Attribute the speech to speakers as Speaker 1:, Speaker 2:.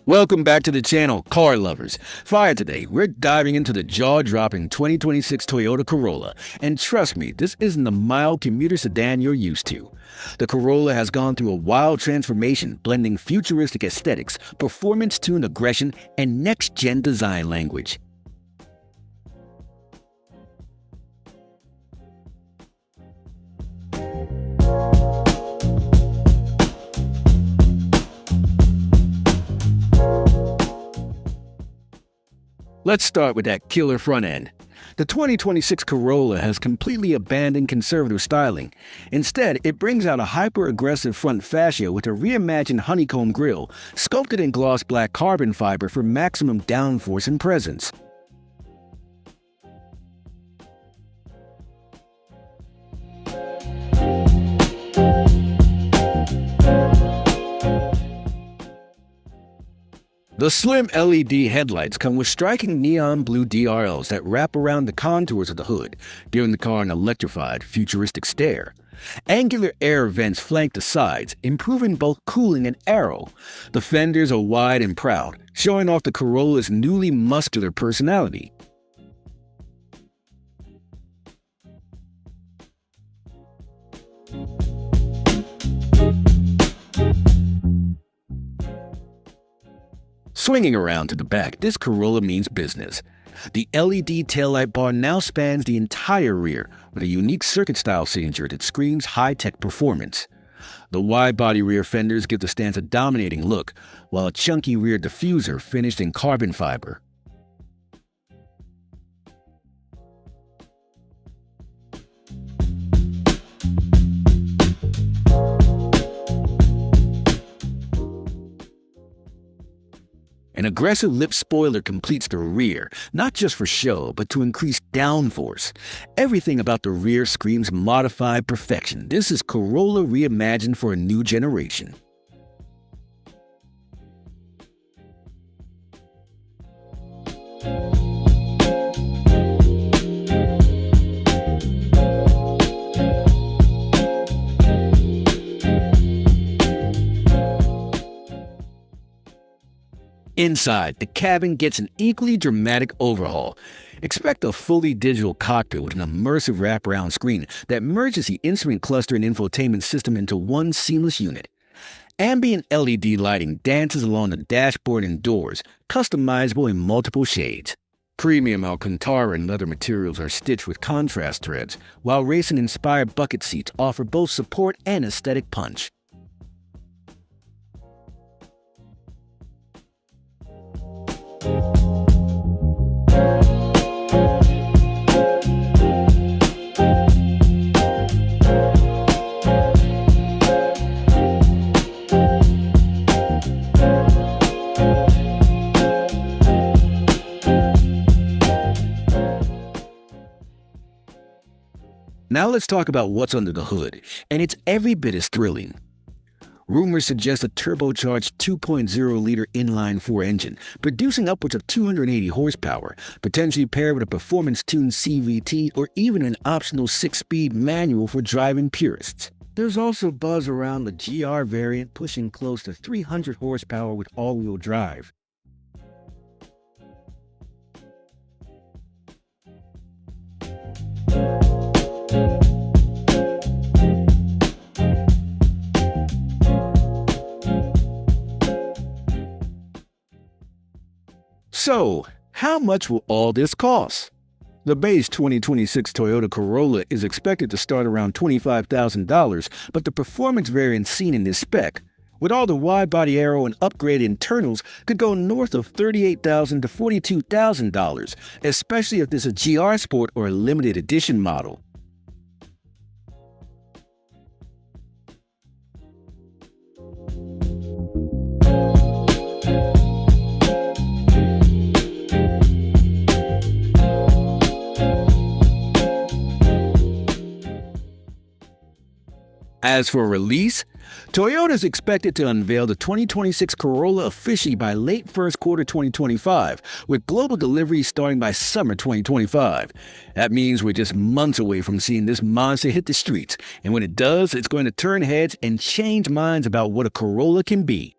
Speaker 1: Welcome back to the channel, car lovers. Fire today, we're diving into the jaw-dropping 2026 Toyota Corolla. And trust me, this isn't the mild commuter sedan you're used to. The Corolla has gone through a wild transformation, blending futuristic aesthetics, performance-tuned aggression, and next-gen design language. Let's start with that killer front end. The 2026 Corolla has completely abandoned conservative styling. Instead, it brings out a hyper-aggressive front fascia with a reimagined honeycomb grille, sculpted in gloss black carbon fiber for maximum downforce and presence. The slim LED headlights come with striking neon blue DRLs that wrap around the contours of the hood, giving the car an electrified, futuristic stare. Angular air vents flank the sides, improving both cooling and aero. The fenders are wide and proud, showing off the Corolla's newly muscular personality. Swinging around to the back, this Corolla means business. The LED taillight bar now spans the entire rear with a unique circuit-style signature that screams high-tech performance. The wide-body rear fenders give the stance a dominating look, while a chunky rear diffuser finished in carbon fiber. An aggressive lip spoiler completes the rear, not just for show, but to increase downforce. Everything about the rear screams modified perfection. This is Corolla reimagined for a new generation. Inside, the cabin gets an equally dramatic overhaul. Expect a fully digital cockpit with an immersive wraparound screen that merges the instrument cluster and infotainment system into one seamless unit. Ambient LED lighting dances along the dashboard and doors, customizable in multiple shades. Premium Alcantara and leather materials are stitched with contrast threads, while racing-inspired bucket seats offer both support and aesthetic punch. Now let's talk about what's under the hood, and it's every bit as thrilling. Rumors suggest a turbocharged 2.0-liter inline-4 engine, producing upwards of 280 horsepower, potentially paired with a performance-tuned CVT or even an optional 6-speed manual for driving purists. There's also buzz around the GR variant pushing close to 300 horsepower with all-wheel drive. So, how much will all this cost? The base 2026 Toyota Corolla is expected to start around $25,000, but the performance variant seen in this spec, with all the wide-body aero and upgraded internals, could go north of $38,000 to $42,000, especially if this is a GR Sport or a limited edition model. As for release, Toyota is expected to unveil the 2026 Corolla officially by late first quarter 2025, with global deliveries starting by summer 2025. That means we're just months away from seeing this monster hit the streets, and when it does, it's going to turn heads and change minds about what a Corolla can be.